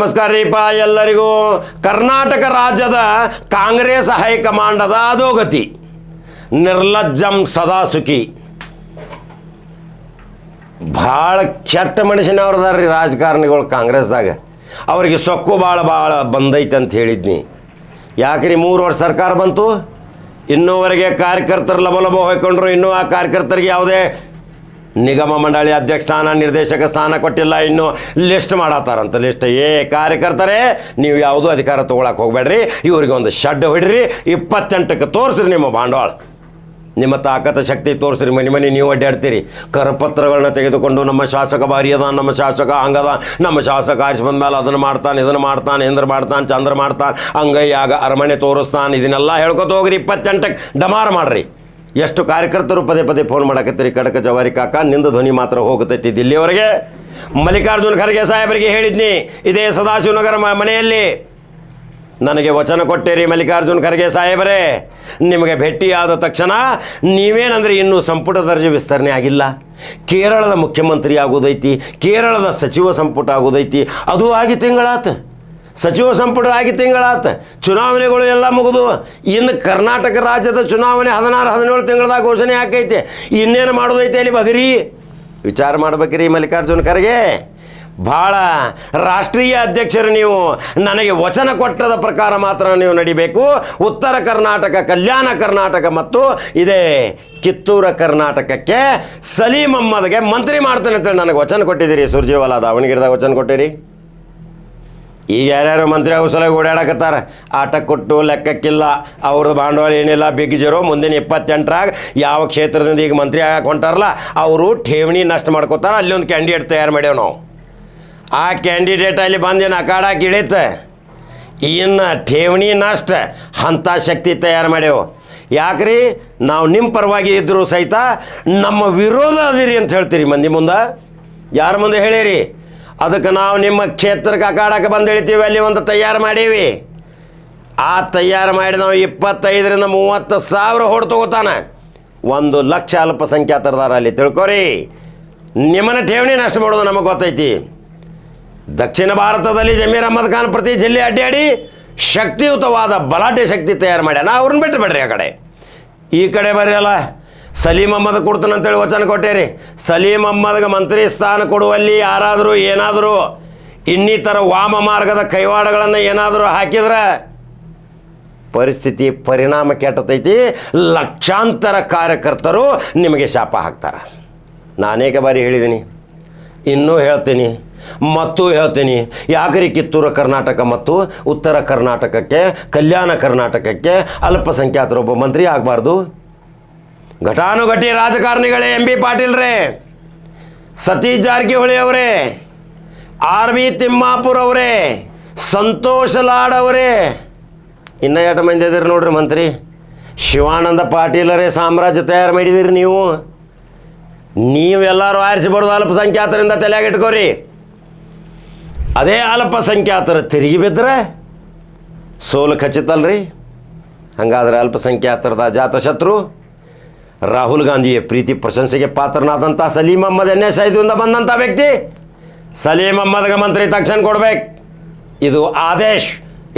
ನಮಸ್ಕಾರ ರೀಪ ಎಲ್ಲರಿಗೂ. ಕರ್ನಾಟಕ ರಾಜ್ಯದ ಕಾಂಗ್ರೆಸ್ ಹೈಕಮಾಂಡದ ಅಧೋಗತಿ, ನಿರ್ಲಜ್ಜಂ ಸದಾ ಸುಖಿ. ಭಾಳ ಕೆಟ್ಟ ಮನುಷ್ಯನವ್ರದಾರ ರೀ ರಾಜಕಾರಣಿಗಳು ಕಾಂಗ್ರೆಸ್ದಾಗ. ಅವ್ರಿಗೆ ಸೊಕ್ಕು ಭಾಳ ಬಂದೈತೆ ಅಂತ ಹೇಳಿದ್ನಿ. ಯಾಕ್ರಿ 3 ವರ್ಷ ಸರ್ಕಾರ ಬಂತು, ಇನ್ನೂವರೆಗೆ ಕಾರ್ಯಕರ್ತರು ಲಬಲಬ ಹೋಯ್ಕೊಂಡ್ರು. ಇನ್ನೂ ಆ ಕಾರ್ಯಕರ್ತರಿಗೆ ಯಾವುದೇ ನಿಗಮ ಮಂಡಳಿ ಅಧ್ಯಕ್ಷ ಸ್ಥಾನ, ನಿರ್ದೇಶಕ ಸ್ಥಾನ ಕೊಟ್ಟಿಲ್ಲ. ಇನ್ನೂ ಲಿಸ್ಟ್ ಮಾಡತ್ತಾರಂತ. ಲಿಸ್ಟ್ ಕಾರ್ಯಕರ್ತರೇ, ನೀವು ಯಾವುದೂ ಅಧಿಕಾರ ತೊಗೊಳಕ್ಕೆ ಹೋಗಬೇಡ್ರಿ, ಇವ್ರಿಗೆ ಒಂದು ಶಡ್ ಹೊಡ್ರಿ, 28ಕ್ಕೆ ತೋರಿಸ್ರಿ ನಿಮ್ಮ ಬಂಡವಾಳ, ನಿಮ್ಮ ತಾಕತ್ತ ಶಕ್ತಿ ತೋರಿಸ್ರಿ. ಮನೆ ನೀವು ಅಡ್ಡಾಡ್ತೀರಿ. ಕರಪತ್ರಗಳನ್ನ ತೆಗೆದುಕೊಂಡು ನಮ್ಮ ಶಾಸಕ ಭಾರಿ ಅದ, ನಮ್ಮ ಶಾಸಕ ಹಂಗದ, ನಮ್ಮ ಶಾಸಕ ಆರಿಸಿ ಬಂದ್ಮೇಲೆ ಅದನ್ನು ಮಾಡ್ತಾನೆ, ಇದನ್ನು ಮಾಡ್ತಾನೆ, ಇಂದ್ರ ಮಾಡ್ತಾನೆ, ಚಂದ್ರ ಮಾಡ್ತಾನೆ, ಹಂಗಯ್ಯಾಗ ಅರಮನೆ ತೋರಿಸ್ತಾನೆ, ಇದನ್ನೆಲ್ಲ ಹೇಳ್ಕೊತ ಹೋಗ್ರಿ. 28ಕ್ಕೆ ಡಮಾರ ಮಾಡ್ರಿ. ಎಷ್ಟು ಕಾರ್ಯಕರ್ತರು ಪದೇ ಫೋನ್ ಮಾಡಕತ್ತೀರಿ. ಕಡಕ ಜವಾರಿ ಕಾಕ, ನಿಂದ ಧ್ವನಿ ಮಾತ್ರ ಹೋಗುತ್ತೈತಿ ದಿಲ್ಲಿಯವರೆಗೆ. ಮಲ್ಲಿಕಾರ್ಜುನ ಖರ್ಗೆ ಸಾಹೇಬರಿಗೆ ಹೇಳಿದ್ನಿ, ಇದೇ ಸದಾಶಿವನಗರ ಮನೆಯಲ್ಲಿ ನನಗೆ ವಚನ ಕೊಟ್ಟೇರಿ. ಮಲ್ಲಿಕಾರ್ಜುನ ಖರ್ಗೆ ಸಾಹೇಬರೇ, ನಿಮಗೆ ಭೇಟಿಯಾದ ತಕ್ಷಣ ನೀವೇನಂದ್ರೆ ಇನ್ನೂ ಸಂಪುಟ ದರ್ಜೆ ವಿಸ್ತರಣೆ ಆಗಿಲ್ಲ, ಕೇರಳದ ಮುಖ್ಯಮಂತ್ರಿ ಆಗೋದೈತಿ, ಕೇರಳದ ಸಚಿವ ಸಂಪುಟ ಆಗೋದೈತಿ, ಅದು ಆಗಿ ತಿಂಗಳಾತು. ಸಚಿವ ಸಂಪುಟ ಆಗಿ ತಿಂಗಳಾತು. ಚುನಾವಣೆಗಳು ಎಲ್ಲ ಮುಗಿದು ಇನ್ನು ಕರ್ನಾಟಕ ರಾಜ್ಯದ ಚುನಾವಣೆ 16-17 ತಿಂಗಳದಾಗ ಘೋಷಣೆ ಆಕೈತೆ. ಇನ್ನೇನು ಮಾಡೋದೈತೆ ಅಲ್ಲಿ ಬಗರಿ ವಿಚಾರ ಮಾಡ್ಬೇಕ್ರಿ ಮಲ್ಲಿಕಾರ್ಜುನ ಖರ್ಗೆ. ಭಾಳ ರಾಷ್ಟ್ರೀಯ ಅಧ್ಯಕ್ಷರು ನೀವು. ನನಗೆ ವಚನ ಕೊಟ್ಟದ ಪ್ರಕಾರ ಮಾತ್ರ ನೀವು ನಡಿಬೇಕು. ಉತ್ತರ ಕರ್ನಾಟಕ, ಕಲ್ಯಾಣ ಕರ್ನಾಟಕ ಮತ್ತು ಇದೇ ಕಿತ್ತೂರ ಕರ್ನಾಟಕಕ್ಕೆ ಸಲೀಂ ಅಹ್ಮದ್ಗೆ ಮಂತ್ರಿ ಮಾಡ್ತಾನೆ ಅಂತೇಳಿ ನನಗೆ ವಚನ ಕೊಟ್ಟಿದ್ದೀರಿ. ಸುರ್ಜೇವಾಲಾ ದಾವಣಗೆರೆದಾಗ ವಚನ ಕೊಟ್ಟಿರಿ. ಈಗ ಯಾರ್ಯಾರು ಮಂತ್ರಿ ಆಗೋ ಸಲ ಓಡಾಡಕತ್ತಾರ. ಆಟ ಕೊಟ್ಟು ಲೆಕ್ಕಕ್ಕಿಲ್ಲ, ಅವ್ರದ್ದು ಬಂಡವಾಳ ಏನಿಲ್ಲ. Big zero. ಮುಂದಿನ 28ರಾಗ ಯಾವ ಕ್ಷೇತ್ರದಿಂದ ಈಗ ಮಂತ್ರಿ ಆಗಕ್ಕೆ ಹೊಂಟಾರಲ್ಲ ಅವರು ಠೇವಣಿ ನಷ್ಟ ಮಾಡ್ಕೋತಾರೆ. ಅಲ್ಲಿ ಒಂದು ಕ್ಯಾಂಡಿಡೇಟ್ ತಯಾರು ಮಾಡ್ಯಾವ ನಾವು. ಆ ಕ್ಯಾಂಡಿಡೇಟ್ ಅಲ್ಲಿ ಬಂದೇನು ಅಖಾಡಕ್ಕೆ ಇಳೀತೆ. ಇನ್ನು ಠೇವಣಿ ನಷ್ಟ ಅಂಥ ಶಕ್ತಿ ತಯಾರು ಮಾಡ್ಯಾವ. ಯಾಕ್ರಿ, ನಾವು ನಿಮ್ಮ ಪರವಾಗಿ ಇದ್ದರೂ ಸಹಿತ ನಮ್ಮ ವಿರೋಧ ಅದಿರಿ ಅಂತ ಹೇಳ್ತೀರಿ ಮಂದಿ ಮುಂದೆ. ಯಾರ ಮುಂದೆ ಹೇಳಿರಿ? ಅದಕ್ಕೆ ನಾವು ನಿಮ್ಮ ಕ್ಷೇತ್ರಕ್ಕೆ ಅಖಾಡಕ್ಕೆ ಬಂದು ಹೇಳ್ತೀವಿ. ಅಲ್ಲಿ ಒಂದು ತಯಾರು ಮಾಡೀವಿ. ಆ ತಯಾರು ಮಾಡಿ ನಾವು 25,000 - 30,000 ಹೊಡ್ ತಗೋತಾನೆ. 1 ಲಕ್ಷ ಅಲ್ಪಸಂಖ್ಯಾತರದಾರ ಅಲ್ಲಿ. ತಿಳ್ಕೊರಿ, ನಿಮ್ಮನ್ನು ಠೇವಣಿ ನಷ್ಟ ಮಾಡೋದು ನಮಗೆ ಗೊತ್ತೈತಿ. ದಕ್ಷಿಣ ಭಾರತದಲ್ಲಿ ಜಮೀರ್ ಅಹ್ಮದ್ ಖಾನ್ ಪ್ರತಿ ಜಿಲ್ಲೆ ಅಡ್ಡಾಡಿ ಶಕ್ತಿಯುತವಾದ ಬಲಾಢ್ಯ ಶಕ್ತಿ ತಯಾರು ಮಾಡ್ಯಾನ. ಅವ್ರನ್ನ ಬಿಟ್ಟು ಬಿಡ್ರಿ ಆ ಕಡೆ. ಈ ಕಡೆ ಬರೆಯಲ್ಲ, ಸಲೀಂ ಅಹ್ಮದ್ ಕೊಡ್ತಾನಂತೇಳಿ ವಚನ ಕೊಟ್ಟೇರಿ. ಸಲೀಂ ಅಹ್ಮದ್ಗೆ ಮಂತ್ರಿ ಸ್ಥಾನ ಕೊಡುವಲ್ಲಿ ಯಾರಾದರೂ ಏನಾದರೂ ಇನ್ನಿತರ ವಾಮ ಮಾರ್ಗದ ಕೈವಾಡಗಳನ್ನು ಏನಾದರೂ ಹಾಕಿದ್ರೆ ಪರಿಸ್ಥಿತಿ ಪರಿಣಾಮ ಕೆಟ್ಟತೈತಿ. ಲಕ್ಷಾಂತರ ಕಾರ್ಯಕರ್ತರು ನಿಮಗೆ ಶಾಪ ಹಾಕ್ತಾರೆ. ನಾನೇಕ ಬಾರಿ ಹೇಳಿದ್ದೀನಿ, ಇನ್ನೂ ಹೇಳ್ತೀನಿ ಮತ್ತು ಹೇಳ್ತೀನಿ. ಯಾಕ್ರಿ ಕಿತ್ತೂರು ಕರ್ನಾಟಕ ಮತ್ತು ಉತ್ತರ ಕರ್ನಾಟಕಕ್ಕೆ, ಕಲ್ಯಾಣ ಕರ್ನಾಟಕಕ್ಕೆ ಅಲ್ಪಸಂಖ್ಯಾತರೊಬ್ಬ ಮಂತ್ರಿ ಆಗಬಾರ್ದು? ಘಟಾನುಘಟಿ ರಾಜಕಾರಣಿಗಳೇ, ಎಂ ಬಿ ಪಾಟೀಲ್ರೇ, ಸತೀಶ್ ಜಾರಕಿಹೊಳಿ ಅವರೇ, ಆರ್ ವಿ ತಿಮ್ಮಾಪುರ್ ಅವರೇ, ಸಂತೋಷ್ ಲಾಡ್ ಅವರೇ, ಇನ್ನೂ 8 ಮಂದಿ ಇದ್ದೀರಿ ನೋಡ್ರಿ ಮಂತ್ರಿ. ಶಿವಾನಂದ ಪಾಟೀಲರೇ ಸಾಮ್ರಾಜ್ಯ ತಯಾರು ಮಾಡಿದಿರಿ ನೀವು. ನೀವೆಲ್ಲರೂ ಆರಿಸಿ ಬರೋದು ಅಲ್ಪಸಂಖ್ಯಾತರಿಂದ ತಲೆಯಾಗಿ ಇಟ್ಕೋರಿ. ಅದೇ ಅಲ್ಪಸಂಖ್ಯಾತರ ತಿರುಗಿ ಬಿದ್ದರೆ ಸೋಲು ಖಚಿತಲ್ರಿ. ಹಾಗಾದರೆ ಅಲ್ಪಸಂಖ್ಯಾತರದ ಅಜಾತಶತ್ರು ರಾಹುಲ್ ಗಾಂಧಿಯ ಪ್ರೀತಿ ಪ್ರಶಂಸೆಗೆ ಪಾತ್ರನಾದಂಥ ಸಲೀಂ ಅಹ್ಮದ್ NS-5ದಿಂದ ಬಂದಂಥ ವ್ಯಕ್ತಿ. ಸಲೀಂ ಅಹ್ಮದ್ಗೆ ಮಂತ್ರಿ ತಕ್ಷಣ ಕೊಡ್ಬೇಕು. ಇದು ಆದೇಶ್,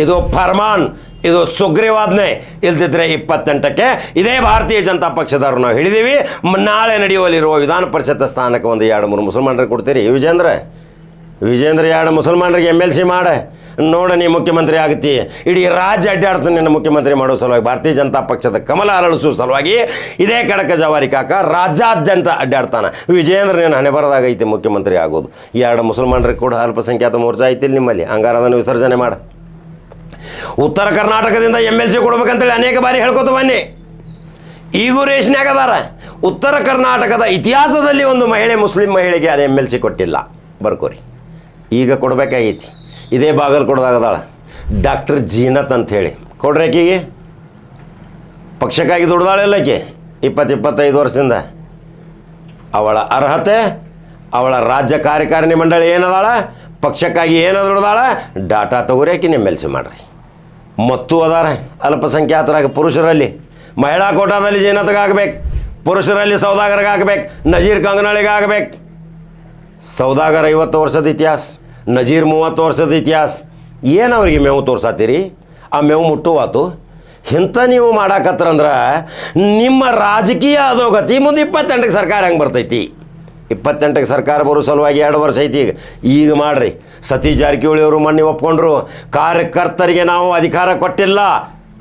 ಇದು ಫರ್ಮಾನ್, ಇದು ಸುಗ್ರೀವಾಜ್ಞೆ. ಇಲ್ದಿದ್ರೆ 28ಕ್ಕೆ ಇದೇ ಭಾರತೀಯ ಜನತಾ ಪಕ್ಷದವ್ರು ನಾವು ಹೇಳಿದ್ದೀವಿ. ನಾಳೆ ನಡೆಯುವಲ್ಲಿರುವ ವಿಧಾನ ಪರಿಷತ್ ಸ್ಥಾನಕ್ಕೆ ಒಂದು 2-3 ಮುಸಲ್ಮಾನರಿಗೆ ಕೊಡ್ತೀರಿ. ವಿಜೇಂದ್ರ 2 ಮುಸಲ್ಮಾನರಿಗೆ MLC ಮಾಡ ನೋಡ, ನೀ ಮುಖ್ಯಮಂತ್ರಿ ಆಗುತ್ತಿ. ಇಡೀ ರಾಜ್ಯ ಅಡ್ಡಾಡ್ತಾನೆ ನಿನ್ನ ಮುಖ್ಯಮಂತ್ರಿ ಮಾಡೋ ಸಲುವಾಗಿ. ಭಾರತೀಯ ಜನತಾ ಪಕ್ಷದ ಕಮಲ ಅರಳಿಸೋ ಸಲುವಾಗಿ ಇದೇ ಕಡಕ ಜವಾರಿ ಕಾಕ ರಾಜ್ಯಾದ್ಯಂತ ಅಡ್ಡಾಡ್ತಾನೆ. ವಿಜೇಂದ್ರ ನೀನು ಹಣೆ ಬರೋದಾಗೈತಿ ಮುಖ್ಯಮಂತ್ರಿ ಆಗೋದು. 2 ಮುಸಲ್ಮಾನರಿಗೆ ಕೂಡ ಅಲ್ಪಸಂಖ್ಯಾತ ಮೋರ್ಚಾ ಐತಿಲ್ಲ ನಿಮ್ಮಲ್ಲಿ. ಹಂಗಾರ ಅದನ್ನು ವಿಸರ್ಜನೆ ಮಾಡ. ಉತ್ತರ ಕರ್ನಾಟಕದಿಂದ MLC ಕೊಡ್ಬೇಕಂತೇಳಿ ಅನೇಕ ಬಾರಿ ಹೇಳ್ಕೊತ ಬನ್ನಿ. ಈಗೂ ರೇಷನ್ಯಾಗ ಅದಾರ. ಉತ್ತರ ಕರ್ನಾಟಕದ ಇತಿಹಾಸದಲ್ಲಿ ಒಂದು ಮಹಿಳೆ, ಮುಸ್ಲಿಂ ಮಹಿಳೆಗೆ MLC ಕೊಟ್ಟಿಲ್ಲ. ಬರ್ಕೋರಿ, ಈಗ ಕೊಡಬೇಕಾಗೈತಿ. ಇದೇ ಬಾಗಲಕೋಟದಾಗದಾಳ ಡಾಕ್ಟರ್ ಜೀನತ್ ಅಂಥೇಳಿ. ಕೊಡ್ರಿ ಆಕೆಗೆ. ಪಕ್ಷಕ್ಕಾಗಿ ದುಡ್ದಾಳೆಲ್ಲಕ್ಕೆ 20-25 ವರ್ಷದಿಂದ. ಅವಳ ಅರ್ಹತೆ, ಅವಳ ರಾಜ್ಯ ಕಾರ್ಯಕಾರಿಣಿ ಮಂಡಳಿ ಏನದಾಳ, ಪಕ್ಷಕ್ಕಾಗಿ ಏನು ದುಡ್ದಾಳ, ಡಾಟಾ ತಗೋರಿ, ಆಕಿನ MLC ಮಾಡ್ರಿ. ಮತ್ತು ಅದಾರ ಅಲ್ಪಸಂಖ್ಯಾತರಾಗ ಪುರುಷರಲ್ಲಿ. ಮಹಿಳಾ ಕೋಟಾದಲ್ಲಿ ಜೀನತ್ಗೆ ಆಗಬೇಕು, ಪುರುಷರಲ್ಲಿ ಸೌದಾಗರ್ಗೆ ಆಗಬೇಕು, ನಜೀರ್ ಕಂಗನಳಿಗೆ ಆಗಬೇಕು. ಸೌದಾಗರ್ 50 ವರ್ಷದ ಇತಿಹಾಸ, ನಜೀರ್ 30 ವರ್ಷದ ಇತಿಹಾಸ ಏನು ಅವ್ರಿಗೆ ಮೇವು ತೋರ್ಸಾತೀರಿ ಆ ಮೇವು ಮುಟ್ಟುವಾತು ಇಂಥ ನೀವು ಮಾಡಾಕತ್ತರಂದ್ರೆ ನಿಮ್ಮ ರಾಜಕೀಯ ಅಧೋಗತಿ ಮುಂದೆ 28ಕ್ಕೆ ಸರ್ಕಾರ ಹೆಂಗೆ ಬರ್ತೈತಿ 28ಕ್ಕೆ ಸರ್ಕಾರ ಬರೋ ಸಲುವಾಗಿ 2 ವರ್ಷ ಐತಿ ಈಗ ಮಾಡಿರಿ ಸತೀಶ್ ಜಾರಕಿಹೊಳಿ ಅವರು ಮೊನ್ನೆ ಒಪ್ಕೊಂಡ್ರು ಕಾರ್ಯಕರ್ತರಿಗೆ ನಾವು ಅಧಿಕಾರ ಕೊಟ್ಟಿಲ್ಲ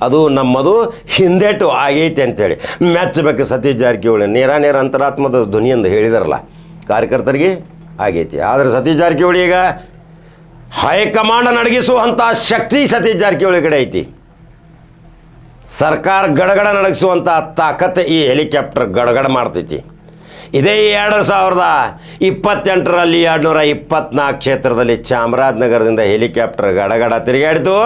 ಅದು ನಮ್ಮದು ಹಿಂದೇಟು ಆಗೈತೆ ಅಂತೇಳಿ ಮೆಚ್ಚಬೇಕು ಸತೀಶ್ ಜಾರಕಿಹೊಳಿ ನೇರ ಅಂತರಾತ್ಮದ ಧ್ವನಿಯಿಂದ ಹೇಳಿದಾರಲ್ಲ ಕಾರ್ಯಕರ್ತರಿಗೆ ಆಗೈತಿ ಆದರೆ ಸತೀಶ್ ಜಾರಕಿಹೊಳಿ ಈಗ ಹೈಕಮಾಂಡ್ ನಡಗಿಸುವಂಥ ಶಕ್ತಿ ಸತೀಶ್ ಜಾರಕಿಹೊಳಿ ಕಡೆ ಐತಿ ಸರ್ಕಾರ ಗಡಗಡ ನಡಗಿಸುವಂಥ ತಾಕತ್ತು ಈ ಹೆಲಿಕಾಪ್ಟರ್ ಗಡಗಡ ಮಾಡ್ತೈತಿ ಇದೇ 2028ರಲ್ಲಿ 224 ಕ್ಷೇತ್ರದಲ್ಲಿ ಚಾಮರಾಜನಗರದಿಂದ ಹೆಲಿಕಾಪ್ಟರ್ ಗಡಗಡ ತಿರುಗಾಡಿತು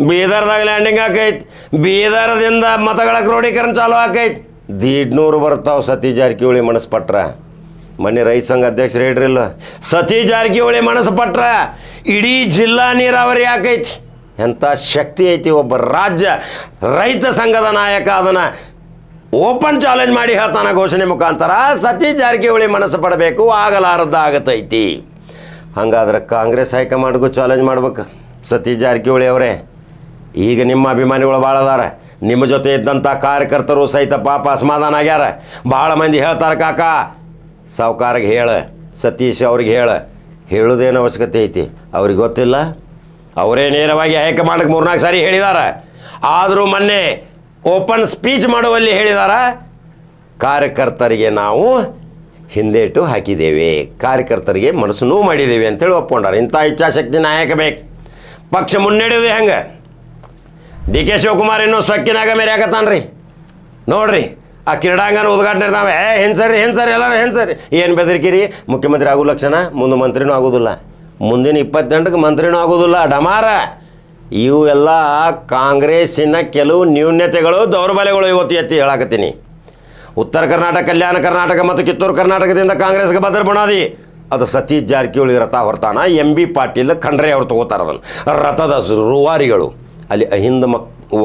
ಬೀದರ್ದಾಗ ಲ್ಯಾಂಡಿಂಗ್ ಆಕೈತಿ ಬೀದರ್ದಿಂದ ಮತಗಳ ಕ್ರೋಢೀಕರಣ ಚಾಲು ಆಕೈತಿ 150 ಬರ್ತಾವೆ ಸತೀಶ್ ಜಾರಕಿಹೊಳಿ ಮನಸ್ಸು ಪಟ್ರ ಮೊನ್ನೆ ರೈತ ಸಂಘ ಅಧ್ಯಕ್ಷರು ಹೇಳ್ರಿಲ್ಲ ಸತೀಶ್ ಜಾರಕಿಹೊಳಿ ಮನಸ್ಸು ಪಟ್ರ ಇಡೀ ಜಿಲ್ಲಾ ನೀರಾವರಿ ಆಕೈತಿ ಎಂಥ ಶಕ್ತಿ ಐತಿ ಒಬ್ಬ ರಾಜ್ಯ ರೈತ ಸಂಘದ ನಾಯಕ ಅದನ್ನು ಓಪನ್ ಚಾಲೆಂಜ್ ಮಾಡಿ ಹೇಳ್ತಾನೆ ಘೋಷಣೆ ಮುಖಾಂತರ ಸತೀಶ್ ಜಾರಕಿಹೊಳಿ ಮನಸ್ಸು ಪಡಬೇಕು ಆಗಲಾರದ್ದಾಗತೈತಿ ಹಾಗಾದ್ರೆ ಕಾಂಗ್ರೆಸ್ ಹೈಕಮಾಂಡ್ಗೂ ಚಾಲೆಂಜ್ ಮಾಡ್ಬೇಕು ಸತೀಶ್ ಜಾರಕಿಹೊಳಿ ಅವರೇ ಈಗ ನಿಮ್ಮ ಅಭಿಮಾನಿಗಳು ಭಾಳ ಅದಾರ ನಿಮ್ಮ ಜೊತೆ ಇದ್ದಂಥ ಕಾರ್ಯಕರ್ತರು ಸಹಿತ ಪಾಪ ಅಸಮಾಧಾನ ಆಗ್ಯಾರ ಭಾಳ ಮಂದಿ ಹೇಳ್ತಾರೆ ಕಾಕ ಸಾವ್ಕಾರಿಗೆ ಹೇಳ ಸತೀಶ್ ಅವ್ರಿಗೆ ಹೇಳೋದೇನು ಅವಶ್ಯಕತೆ ಐತಿ ಅವ್ರಿಗೆ ಗೊತ್ತಿಲ್ಲ ಅವರೇ ನೇರವಾಗಿ ಹೈಕಮಾಂಡ್ಗೆ 3-4 ಸಾರಿ ಹೇಳಿದ್ದಾರೆ ಆದರೂ ಮೊನ್ನೆ ಓಪನ್ ಸ್ಪೀಚ್ ಮಾಡುವಲ್ಲಿ ಹೇಳಿದಾರ ಕಾರ್ಯಕರ್ತರಿಗೆ ನಾವು ಹಿಂದೇಟು ಹಾಕಿದ್ದೇವೆ ಕಾರ್ಯಕರ್ತರಿಗೆ ಮನಸ್ಸು ನೋವು ಮಾಡಿದ್ದೇವೆ ಅಂತೇಳಿ ಒಪ್ಕೊಂಡಾರೆ ಇಂಥ ಇಚ್ಛಾಶಕ್ತಿ ನಾಯಕ ಬೇಕು ಪಕ್ಷ ಮುನ್ನಡೆಯೋದು ಹೆಂಗೆ DK ಶಿವಕುಮಾರ್ ಇನ್ನೂ ಸೊಕ್ಕಿನಾಗ ಮೇರೆ ಹಾಕತ್ತಾನ್ರಿ ನೋಡ್ರಿ ಆ ಕ್ರೀಡಾಂಗಣ ಉದ್ಘಾಟನೆ ಇರ್ತಾವೆ ಹೆಂಗೆ ಸರಿ ಎಲ್ಲರೂ ಸರಿ ಏನು ಬೆದರಿಕಿರಿ ಮುಖ್ಯಮಂತ್ರಿ ಆಗೋ ಲಕ್ಷಣ ಮುಂದೆ ಮಂತ್ರಿನೂ ಆಗೋದಿಲ್ಲ ಮುಂದಿನ 28ಕ್ಕೆ ಮಂತ್ರಿನೂ ಆಗೋದಿಲ್ಲ ಡಮಾರ ಇವೆಲ್ಲ ಕಾಂಗ್ರೆಸ್ಸಿನ ಕೆಲವು ನ್ಯೂನ್ಯತೆಗಳು ದೌರ್ಬಲ್ಯಗಳು ಇವತ್ತು ಎತ್ತಿ ಹೇಳಾಕತ್ತೀನಿ ಉತ್ತರ ಕರ್ನಾಟಕ ಕಲ್ಯಾಣ ಕರ್ನಾಟಕ ಮತ್ತು ಕಿತ್ತೂರು ಕರ್ನಾಟಕದಿಂದ ಕಾಂಗ್ರೆಸ್ಗೆ ಭದ್ರ ಬುನಾದಿ ಅದು ಸತೀಶ್ ಜಾರಕಿಹೊಳಿ ರಥ ಹೊರತಾನ MB ಪಾಟೀಲ್ ಖಂಡ್ರೆ ಅವ್ರು ತೊಗೋತಾರೆ ಅದನ್ನು ರಥದ ರೂವಾರಿಗಳು ಅಲ್ಲಿ ಅಹಿಂದ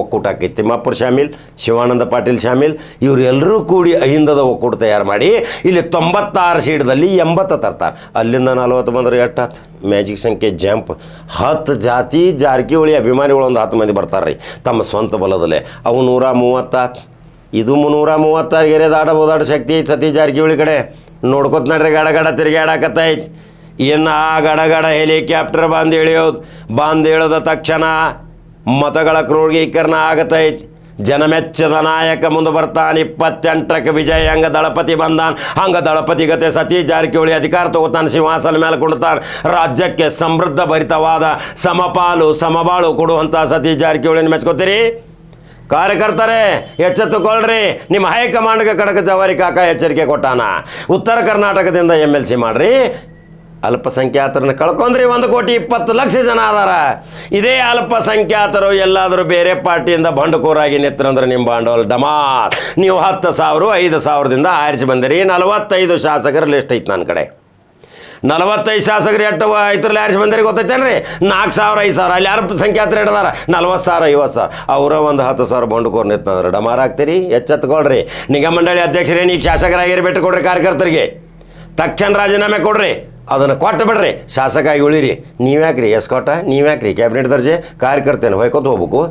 ಒಕ್ಕೂಟ ಆಕೈತಿ ತಿಮ್ಮಾಪುರ ಶಾಮೀಲ್ ಶಿವಾನಂದ ಪಾಟೀಲ್ ಶಾಮೀಲ್ ಇವರೆಲ್ಲರೂ ಕೂಡಿ ಅಹಿಂದದ ಒಕ್ಕೂಟ ತಯಾರು ಮಾಡಿ ಇಲ್ಲಿ 96 ಸೀಟ್ದಲ್ಲಿ 80 ತರ್ತಾರೆ ಅಲ್ಲಿಂದ 40 ಬಂದರೆ ಎಷ್ಟಾತ್ ಮ್ಯಾಜಿಕ್ ಸಂಖ್ಯೆ ಜಂಪ್ 10 ಜಾತಿ ಜಾರಕಿಹೊಳಿ ಅಭಿಮಾನಿಗಳು ಒಂದು 10 ಮಂದಿ ಬರ್ತಾರೆ ರೀ ತಮ್ಮ ಸ್ವಂತ ಬಲದಲ್ಲೇ ಅವು 130 ಇದು 330 ಗೆರೆ ದಾಡಬಹುದಾಡ ಶಕ್ತಿ ಐತಿ ಸತೀಶ್ ಜಾರಕಿಹೊಳಿ ಕಡೆ ನೋಡ್ಕೊತ ನಡ್ರಿ ಗಡಗಡ ತಿರುಗಾಡಕತ್ತೈತಿ ಇನ್ನು ಆ ಗಡಗಡ ಹೆಲಿಕಾಪ್ಟರ್ ಬಂದು ಇಳಿದ ತಕ್ಷಣ ಮತಗಳ ಕ್ರೋಢೀಕರಣ ಆಗತೈತಿ ಜನಮೆಚ್ಚದ ನಾಯಕ ಮುಂದೆ ಬರ್ತಾನೆ 28ಕ್ಕೆ ವಿಜಯ ಹಂಗೆ ದಳಪತಿ ಬಂದಾನ ಹಂಗೆ ದಳಪತಿ ಗತೆ ಸತೀಶ್ ಜಾರಕಿಹೊಳಿ ಅಧಿಕಾರ ತಗೋತಾನೆ ಸಿಂಹಾಸನ ಮೇಲೆ ಕುಂಡ್ತಾನೆ ರಾಜ್ಯಕ್ಕೆ ಸಮೃದ್ಧ ಭರಿತವಾದ ಸಮಪಾಲು ಸಮಬಾಳು ಕೊಡುವಂಥ ಸತೀಶ್ ಜಾರಕಿಹೊಳಿನ ಮೆಚ್ಕೋತೀರಿ ಕಾರ್ಯಕರ್ತರೇ ಎಚ್ಚೆತ್ತುಕೊಳ್ಳ್ರಿ ನಿಮ್ಮ ಹೈಕಮಾಂಡ್ಗೆ ಕಡಕ ಜವಾರಿ ಕಾಕ ಎಚ್ಚರಿಕೆ ಕೊಟ್ಟಾನ ಉತ್ತರ ಕರ್ನಾಟಕದಿಂದ MLC ಮಾಡ್ರಿ ಅಲ್ಪಸಂಖ್ಯಾತರನ್ನ ಕಳ್ಕೊಂಡ್ರಿ 1,20,00,000 ಜನ ಅದಾರ ಇದೇ ಅಲ್ಪಸಂಖ್ಯಾತರು ಎಲ್ಲಾದರೂ ಬೇರೆ ಪಾರ್ಟಿಯಿಂದ ಬಂಡುಕೋರಾಗಿ ನಿತ್ತರಂದ್ರೆ ನಿಮ್ಮ ಬಾಂಡವಲ್ ಡಮಾರ್ ನೀವು 10,000 5,000ದಿಂದ ಆರಿಸಿ ಬಂದಿರಿ 45 ಶಾಸಕರ ಲಿಸ್ಟ್ ಐತೆ ನನ್ನ ಕಡೆ 45 ಶಾಸಕರು ಎಷ್ಟು ಐತರಲ್ಲಿ ಆರಿಸಿ ಬಂದಿರಿ ಗೊತ್ತೈತೇನ್ರಿ 4,000 5,000 ಅಲ್ಲಿ ಅಲ್ಪಸಂಖ್ಯಾತರು ಇಡದಾರ 40,000 50,000 ಅವರ ಒಂದು 10,000 ಬಂಡುಕೋರ್ ನಿತ್ತಂದ್ರೆ ಡಮಾರ್ ಆಗ್ತೀರಿ ಎಚ್ಚೆತ್ಕೊಳ್ರಿ ನಿಗಮ ಮಂಡಳಿ ಅಧ್ಯಕ್ಷರೇನು ಈಗ ಶಾಸಕರಾಗಿರಿ ಬಿಟ್ಟು ಕೊಡ್ರಿ ಕಾರ್ಯಕರ್ತರಿಗೆ ತಕ್ಷಣ ರಾಜೀನಾಮೆ ಕೊಡ್ರಿ ಅದನ್ನು ಕೊಟ್ಟು ಬಿಡ್ರಿ ಶಾಸಕ ಆಗಿ ಉಳಿರಿ ನೀವ್ಯಾಕ್ರಿ ಎಸ್ಕೊಟ್ಟ ನೀವ್ಯಾಕ್ರಿ ಕ್ಯಾಬಿನೆಟ್ ದರ್ಜೆ ಕಾರ್ಯಕರ್ತೇನೆ ಹೊಯ್ಕೊತ ಹೋಗ್ಬೇಕು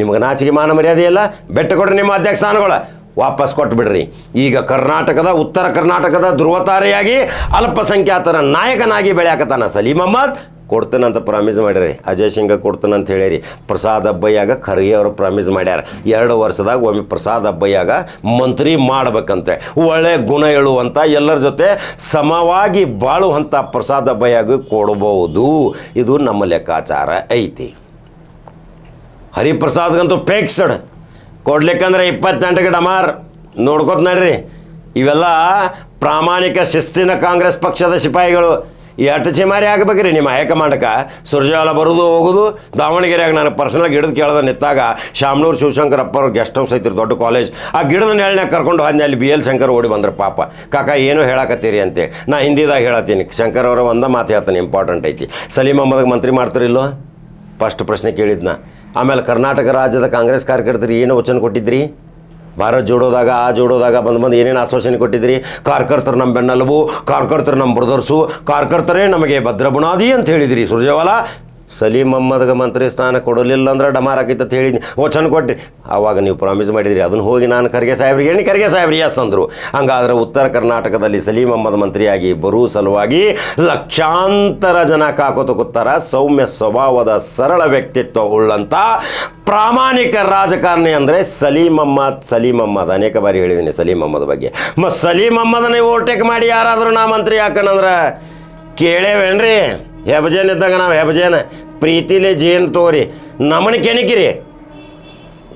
ನಿಮ್ಗೆ ನಾಚಿಕೆ ಮಾನ ಮರ್ಯಾದೆ ಇಲ್ಲ ಬೆಟ್ಟು ಕೊಡ್ರಿ ನಿಮ್ಮ ಅಧ್ಯಕ್ಷ ಸ್ಥಾನಗಳು ವಾಪಸ್ ಕೊಟ್ಟು ಬಿಡ್ರಿ ಈಗ ಕರ್ನಾಟಕದ ಉತ್ತರ ಕರ್ನಾಟಕದ ಧ್ರುವತಾರೆಯಾಗಿ ಅಲ್ಪಸಂಖ್ಯಾತರ ನಾಯಕನಾಗಿ ಬೆಳೆಯಾಕತ್ತಾನ ಸಲೀಂ ಅಹ್ಮದ್ ಕೊಡ್ತೇನಂತ ಪ್ರಾಮಿಸ್ ಮಾಡ್ಯಾರಿ ಅಜಯ್ ಸಿಂಗ ಕೊಡ್ತೇನಂತ ಹೇಳಿರಿ ಪ್ರಸಾದ್ ಅಬ್ಬಯ್ಯಾಗ ಖರ್ಗೆ ಅವರು ಪ್ರಾಮಿಸ್ ಮಾಡ್ಯಾರ 2 ವರ್ಷದಾಗ ಒಮ್ಮೆ ಪ್ರಸಾದ್ ಅಬ್ಬಯ್ಯಾಗ ಮಂತ್ರಿ ಮಾಡಬೇಕಂತೆ ಒಳ್ಳೆ ಗುಣ ಹೇಳುವಂಥ ಎಲ್ಲರ ಜೊತೆ ಸಮವಾಗಿ ಬಾಳುವಂಥ ಪ್ರಸಾದ್ ಅಬ್ಬಯ್ಯಾಗ ಕೊಡ್ಬೋದು ಇದು ನಮ್ಮ ಲೆಕ್ಕಾಚಾರ ಐತಿ ಹರಿಪ್ರಸಾದ್ಗಂತೂ ಫಿಕ್ಸ್ಡ್ ಕೊಡ್ಲಿಕ್ಕಂದ್ರೆ 28ಕ್ಕೆ ಡಮಾರ್ ನೋಡ್ಕೊತ ನಡ್ರಿ ಇವೆಲ್ಲ ಪ್ರಾಮಾಣಿಕ ಶಿಸ್ತಿನ ಕಾಂಗ್ರೆಸ್ ಪಕ್ಷದ ಸಿಪಾಯಿಗಳು ಎಷ್ಟು ಚಿಮಾರಿ ಆಗಬೇಕ್ರಿ ನಿಮ್ಮ ಹೈಕಮಾಂಡಕ್ಕೆ ಸುರ್ಜೇವಾಲ ಬರೋದು ಹೋಗೋದು ದಾವಣಗೆರೆಯಾಗ ನಾನು ಪರ್ಸನಲ್ ಗಿಡದ ಕೇಳ್ದ ನಿಂತಾಗ ಶಾಮನೂರು ಶಿವಶಂಕರಪ್ಪ ಅವ್ರು ಗೆಸ್ಟ್ ಹೌಸ್ ಐತಿರಿ ದೊಡ್ಡ ಕಾಲೇಜ್ ಆ ಗಿಡದ ನೆಳನ್ಯಾಗ ಕರ್ಕೊಂಡು ಹೋದ್ನಿ ಅಲ್ಲಿ BL ಶಂಕರ್ ಓಡಿ ಬಂದ್ರೆ ಪಾಪ ಕಾಕ ಏನೋ ಹೇಳಕತ್ತೀರಿ ಅಂತೇಳಿ ನಾ ಹಿಂದಿದಾಗ ಹೇಳತ್ತೀನಿ ಶಂಕರ್ ಅವರ ಒಂದ ಮಾತು ಹೇಳ್ತಾನೆ ಇಂಪಾರ್ಟೆಂಟ್ ಐತಿ ಸಲೀಂ ಅಹ್ಮದ್ಗೆ ಮಂತ್ರಿ ಮಾಡ್ತಿರಿಲ್ಲೋ ಫಸ್ಟ್ ಪ್ರಶ್ನೆ ಕೇಳಿದ್ನ ಆಮೇಲೆ ಕರ್ನಾಟಕ ರಾಜ್ಯದ ಕಾಂಗ್ರೆಸ್ ಕಾರ್ಯಕರ್ತರು ಏನು ವಚನ ಕೊಟ್ಟಿದ್ರಿ ಭಾರತ್ ಜೋಡೋದಾಗ ಆ ಜೋಡೋದಾಗ ಬಂದು ಏನೇನು ಆಶ್ವಾಸನೆ ಕೊಟ್ಟಿದ್ರಿ? ಕಾರ್ಯಕರ್ತರು ನಮ್ಮ ಬೆನ್ನೆಲುಬು, ಕಾರ್ಯಕರ್ತರು ನಮ್ಮ ಬ್ರದರ್ಸು, ಕಾರ್ಯಕರ್ತರೇ ನಮಗೆ ಭದ್ರ ಬುನಾದಿ ಅಂತ ಹೇಳಿದಿರಿ. ಸುರ್ಜೇವಾಲಾ ಸಲೀಂ ಅಹ್ಮದ್ಗೆ ಮಂತ್ರಿ ಸ್ಥಾನ ಕೊಡಲಿಲ್ಲ ಅಂದ್ರೆ ಡಮಾರ್ ಆಕೈತೆ ಅಂತ ಹೇಳಿ ವಚನ ಕೊಟ್ಟಿರಿ. ಆವಾಗ ನೀವು ಪ್ರಾಮಿಸ್ ಮಾಡಿದಿರಿ. ಅದನ್ನು ಹೋಗಿ ನಾನು ಖರ್ಗೆ ಸಾಹೇಬ್ರಿಗೆ ಹೇಳಿ ಖರ್ಗೆ ಸಾಹೇಬ್ರಿ ಎಸ್ ಅಂದರು. ಹಂಗಾದ್ರೆ ಉತ್ತರ ಕರ್ನಾಟಕದಲ್ಲಿ ಸಲೀಂ ಅಹ್ಮದ್ ಮಂತ್ರಿಯಾಗಿ ಬರೋ ಸಲುವಾಗಿ ಲಕ್ಷಾಂತರ ಜನ ಕಾಕೋತ ಕೂತಾರ. ಸೌಮ್ಯ ಸ್ವಭಾವದ ಸರಳ ವ್ಯಕ್ತಿತ್ವ ಉಳ್ಳಂಥ ಪ್ರಾಮಾಣಿಕ ರಾಜಕಾರಣಿ ಅಂದರೆ ಸಲೀಂ ಅಹ್ಮದ್. ಅನೇಕ ಬಾರಿ ಹೇಳಿದ್ದೀನಿ ಸಲೀಂ ಅಹ್ಮದ್ ಬಗ್ಗೆ. ಮತ್ತು ಸಲೀಂ ಅಹ್ಮದನ್ನೇ ಓವರ್ಟೇಕ್ ಮಾಡಿ ಯಾರಾದರೂ ನಾ ಮಂತ್ರಿ ಹಾಕಣಂದ್ರೆ ಕೇಳೇವೇನ್ರಿ? ಹೆಬಜೇನ್ ಇದ್ದಾಗ ನಾವು ಹೆಬಜೇನ ಪ್ರೀತಿಲೇ ಜೇನು ತೋರಿ ನಮ್ಮನೆ ಕೆಣಕಿರಿ.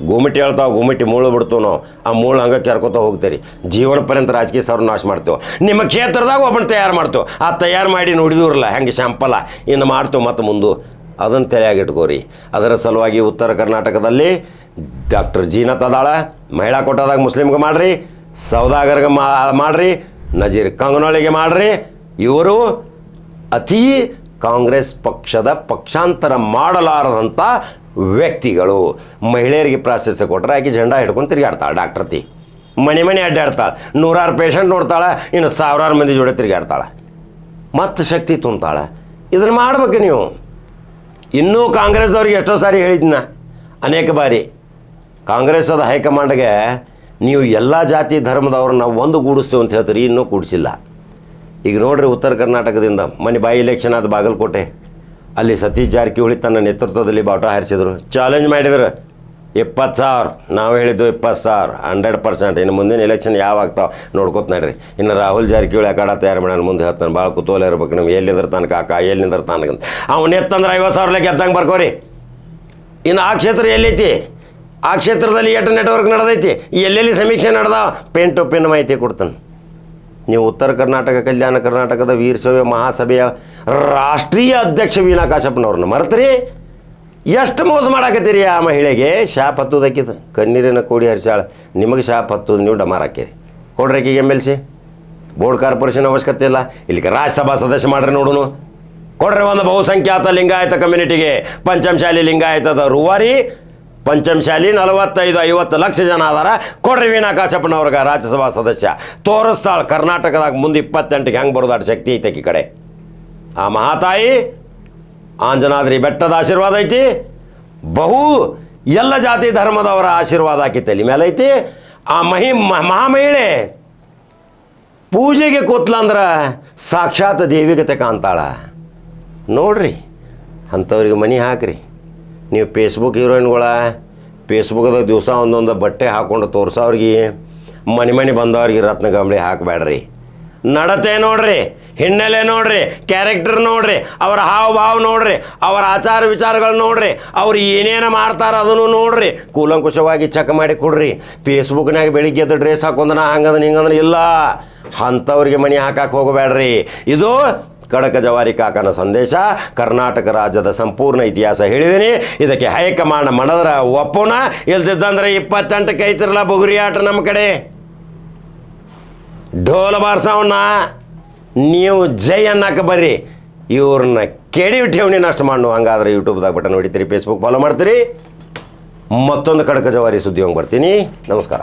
ಗುಮಿಟಿ ಹೇಳ್ತಾವೆ, ಗುಮಿಟಿ ಮೂಳು ಬಿಡ್ತೀವಿ ನಾವು. ಆ ಮೂಳು ಹಂಗೆ ಕೆರ್ಕೋತ ಹೋಗ್ತೀರಿ. ಜೀವನ ಪರ್ಯಂತ ರಾಜಕೀಯ ಸರ್ವನಾಶ ಮಾಡ್ತೇವೆ. ನಿಮ್ಮ ಕ್ಷೇತ್ರದಾಗ ಒಬ್ಬನ ತಯಾರು ಮಾಡ್ತೇವೆ. ಆ ತಯಾರು ಮಾಡಿ ನೋಡಿದವ್ರಲ್ಲ ಹೆಂಗೆ ಶಾಂಪಲ್ಲ ಇನ್ನು ಮಾಡ್ತೇವೆ ಮತ್ತು ಮುಂದೆ ಅದನ್ನು ತಲೆಯಾಗಿಟ್ಕೋರಿ. ಅದರ ಸಲುವಾಗಿ ಉತ್ತರ ಕರ್ನಾಟಕದಲ್ಲಿ ಡಾಕ್ಟರ್ ಜೀನತ್ ಅದಾಳ, ಮಹಿಳಾ ಕೋಟಾದಾಗ ಮುಸ್ಲಿಮ್ಗೆ ಮಾಡಿರಿ, ಸೌದಾಗರ್ಗೆ ಮಾಡಿರಿ, ನಜೀರ್ ಕಂಗನೊಳಿಗೆ ಮಾಡಿರಿ. ಇವರು ಅತೀ ಕಾಂಗ್ರೆಸ್ ಪಕ್ಷದ ಪಕ್ಷಾಂತರ ಮಾಡಲಾರದಂಥ ವ್ಯಕ್ತಿಗಳು. ಮಹಿಳೆಯರಿಗೆ ಪ್ರಾಶಸ್ತ್ಯ ಕೊಟ್ಟರೆ ಆಕೆ ಜೆಂಡಾ ಹಿಡ್ಕೊಂಡು ತಿರುಗಾಡ್ತಾಳೆ. ಡಾಕ್ಟರ್ತಿ ಮನೆ ಅಡ್ಡಾಡ್ತಾಳೆ, 100 ಪೇಷಂಟ್ ನೋಡ್ತಾಳೆ, ಇನ್ನು 1000 ಮಂದಿ ಜೋಡಿ ತಿರುಗಾಡ್ತಾಳೆ, ಮತ್ತು ಶಕ್ತಿ ತುಂಬ್ತಾಳೆ. ಇದನ್ನು ಮಾಡ್ಬೇಕು ನೀವು. ಇನ್ನೂ ಕಾಂಗ್ರೆಸ್ದವ್ರಿಗೆ ಎಷ್ಟೋ ಸಾರಿ ಹೇಳಿದ್ನ ಅನೇಕ ಬಾರಿ. ಕಾಂಗ್ರೆಸ್ಸದ ಹೈಕಮಾಂಡ್ಗೆ ನೀವು ಎಲ್ಲ ಜಾತಿ ಧರ್ಮದವ್ರನ್ನ ಒಂದು ಗೂಡಿಸ್ತೇವೆ ಅಂತ ಹೇಳ್ತೀರಿ, ಇನ್ನೂ ಕೂಡಿಸಿಲ್ಲ. ಈಗ ನೋಡ್ರಿ, ಉತ್ತರ ಕರ್ನಾಟಕದಿಂದ ಮೊನ್ನೆ ಬಾಯಿ ಎಲೆಕ್ಷನ್ ಆದ ಬಾಗಲಕೋಟೆ, ಅಲ್ಲಿ ಸತೀಶ್ ಜಾರಕಿಹೊಳಿ ತನ್ನ ನೇತೃತ್ವದಲ್ಲಿ ಬಾವುಟ ಹಾರಿಸಿದ್ರು, ಚಾಲೆಂಜ್ ಮಾಡಿದ್ರು. 20,000 ನಾವು ಹೇಳಿದ್ದು 20,000 100%. ಇನ್ನು ಮುಂದಿನ ಎಲೆಕ್ಷನ್ ಯಾವ ಆಗ್ತಾವೆ ನೋಡ್ಕೊತ ನಡ್ರಿ. ಇನ್ನು ರಾಹುಲ್ ಜಾರಕಿಹೊಳಿ ಅಖಾಡ ತಯಾರು ಮಾಡೋಣ ಮುಂದೆ ಹೇಳ್ತಾನೆ. ಭಾಳ ಕುತೂಹಲ ಇರ್ಬೇಕು ನಮ್ಗೆ, ಎಲ್ಲಿಂದ್ರ ತನಕ ಎಲ್ಲಿಂದ್ರ ತನಕಂತ. ಅವ್ನು ಎತ್ತಂದ್ರೆ 50,000 ಗೆದ್ದಂಗೆ ಬರ್ಕೋರಿ. ಇನ್ನು ಆ ಕ್ಷೇತ್ರ ಎಲ್ಲೈತಿ? ಆ ಕ್ಷೇತ್ರದಲ್ಲಿ ಎಷ್ಟು ನೆಟ್ವರ್ಕ್ ನಡೆದೈತಿ, ಎಲ್ಲೆಲ್ಲಿ ಸಮೀಕ್ಷೆ ನಡೆದಾವ, ಪೆನ್ ಟು ಪೆನ್ ಮಾಹಿತಿ ಕೊಡ್ತಾನೆ. ನೀವು ಉತ್ತರ ಕರ್ನಾಟಕ ಕಲ್ಯಾಣ ಕರ್ನಾಟಕದ ವೀರಶೈವ ಮಹಾಸಭೆಯ ರಾಷ್ಟ್ರೀಯ ಅಧ್ಯಕ್ಷ ವೀಣಾ ಕಾಶಪ್ಪನವ್ರನ್ನ ಮರೆತ್ರಿ. ಎಷ್ಟು ಮೋಸ ಮಾಡಾಕತ್ತೀರಿ ಆ ಮಹಿಳೆಗೆ? ಶಾಪ್ ಹತ್ತೋದಕ್ಕಿದ್ದು ಕಣ್ಣೀರಿನ ಕೋಡಿ ಹರಿಸಾಳ. ನಿಮಗೆ ಶಾಪ್ ಹತ್ತೋದು ನೀವು ಡಮಾರ್ ಹಾಕಿರಿ. ಕೊಡ್ರಿ ಆಕೆಗೆ MLC, ಬೋರ್ಡ್ ಕಾರ್ಪೊರೇಷನ್ ಅವಶ್ಯಕತೆ ಇಲ್ಲ. ಇಲ್ಲಿಗೆ ರಾಜ್ಯಸಭಾ ಸದಸ್ಯ ಮಾಡ್ರಿ ನೋಡೋಣ. ಕೊಡ್ರಿ ಒಂದು ಬಹುಸಂಖ್ಯಾತ ಲಿಂಗಾಯತ ಕಮ್ಯುನಿಟಿಗೆ, ಪಂಚಮಶಾಲಿ ಲಿಂಗಾಯತದ ರೂವಾರಿ, ಪಂಚಮಶಾಲಿ 45-50 ಲಕ್ಷ ಜನ ಅದಾರ. ಕೊಡ್ರಿ ವೀಣಾ ಕಾಶಪ್ಪನವ್ರಿಗೆ ರಾಜ್ಯಸಭಾ ಸದಸ್ಯ. ತೋರಿಸ್ತಾಳೆ ಕರ್ನಾಟಕದಾಗ ಮುಂದೆ 28ಗೆ ಹೆಂಗೆ ಬರೋದಾಟ ಶಕ್ತಿ ಐತೆ ಈ ಕಡೆ. ಆ ಮಹಾತಾಯಿ ಆಂಜನಾದ್ರಿ ಬೆಟ್ಟದ ಆಶೀರ್ವಾದ ಐತಿ, ಬಹು ಎಲ್ಲ ಜಾತಿ ಧರ್ಮದವರ ಆಶೀರ್ವಾದ ಆಕಿ ತಲೆ ಮೇಲೆ ಐತಿ. ಆ ಮಹಾಮಹಿಳೆ ಪೂಜೆಗೆ ಕೂತ್ಲಂದ್ರೆ ಸಾಕ್ಷಾತ್ ದೇವಿಗತೆ ಕಾಣ್ತಾಳ. ನೋಡ್ರಿ, ಅಂಥವ್ರಿಗೆ ಮನೆ ಹಾಕ್ರಿ. ನೀವು ಫೇಸ್ಬುಕ್ ಹೀರೋಯಿನ್ಗಳ ಫೇಸ್ಬುಕ್ದಾಗ ದಿವಸ ಒಂದೊಂದು ಬಟ್ಟೆ ಹಾಕ್ಕೊಂಡು ತೋರ್ಸೋವ್ರಿಗೆ, ಮನೆ ಬಂದವ್ರಿಗೆ ರತ್ನ ಗಂಬಳಿ ಹಾಕಬೇಡ್ರಿ. ನಡತೆ ನೋಡ್ರಿ, ಹಿನ್ನೆಲೆ ನೋಡ್ರಿ, ಕ್ಯಾರೆಕ್ಟರ್ ನೋಡ್ರಿ, ಅವರ ಹಾವ ಭಾವ ನೋಡ್ರಿ, ಅವರ ಆಚಾರ ವಿಚಾರಗಳು ನೋಡ್ರಿ, ಅವ್ರು ಏನೇನು ಮಾಡ್ತಾರೆ ಅದನ್ನು ನೋಡ್ರಿ. ಕೂಲಂಕುಷವಾಗಿ ಚೆಕ್ ಮಾಡಿ ಕೊಡ್ರಿ. ಫೇಸ್ಬುಕ್ನಾಗ ಬೆಳಿಗ್ಗೆ ಎದ್ದು ಡ್ರೆಸ್ ಹಾಕೊಂಡ್ನ ಹಂಗಂದ್ರೆ ಹಿಂಗಂದ್ರೆ ಇಲ್ಲ, ಅಂಥವ್ರಿಗೆ ಮನೆ ಹಾಕಕ್ಕೆ ಹೋಗಬೇಡ್ರಿ. ಇದು ಕಡಕ ಜವಾರಿ ಕಾಕನ ಸಂದೇಶ. ಕರ್ನಾಟಕ ರಾಜ್ಯದ ಸಂಪೂರ್ಣ ಇತಿಹಾಸ ಹೇಳಿದ್ದೀನಿ. ಇದಕ್ಕೆ ಹೈಕಮಾಂಡ್ ಮನದ್ರ ಒಪ್ಪೋಣ, ಇಲ್ದಿದ್ದಂದ್ರೆ 28ಕ್ಕೆ ಐತಿರಲ್ಲ ಬುಗುರಿ ಆಟ ನಮ್ಮ ಕಡೆ. ಢೋಲ ಬಾರ್ಸವನ್ನ ನೀವು ಜೈ ಅನ್ನಕ್ಕೆ ಬರ್ರಿ. ಇವ್ರನ್ನ ಕೆಡಿ ಠೇವಣಿ ನಷ್ಟ ಮಾಡು. ಹಂಗಾದ್ರೆ ಯೂಟ್ಯೂಬ್ದಾಗ ಬಟನ್ ಹೊಡಿತೀರಿ, ಫೇಸ್ಬುಕ್ ಫಾಲೋ ಮಾಡ್ತೀರಿ. ಮತ್ತೊಂದು ಕಡಕ ಜವಾರಿ ಸುದ್ದಿ ಹೋಗಿ ಬರ್ತೀನಿ. ನಮಸ್ಕಾರ.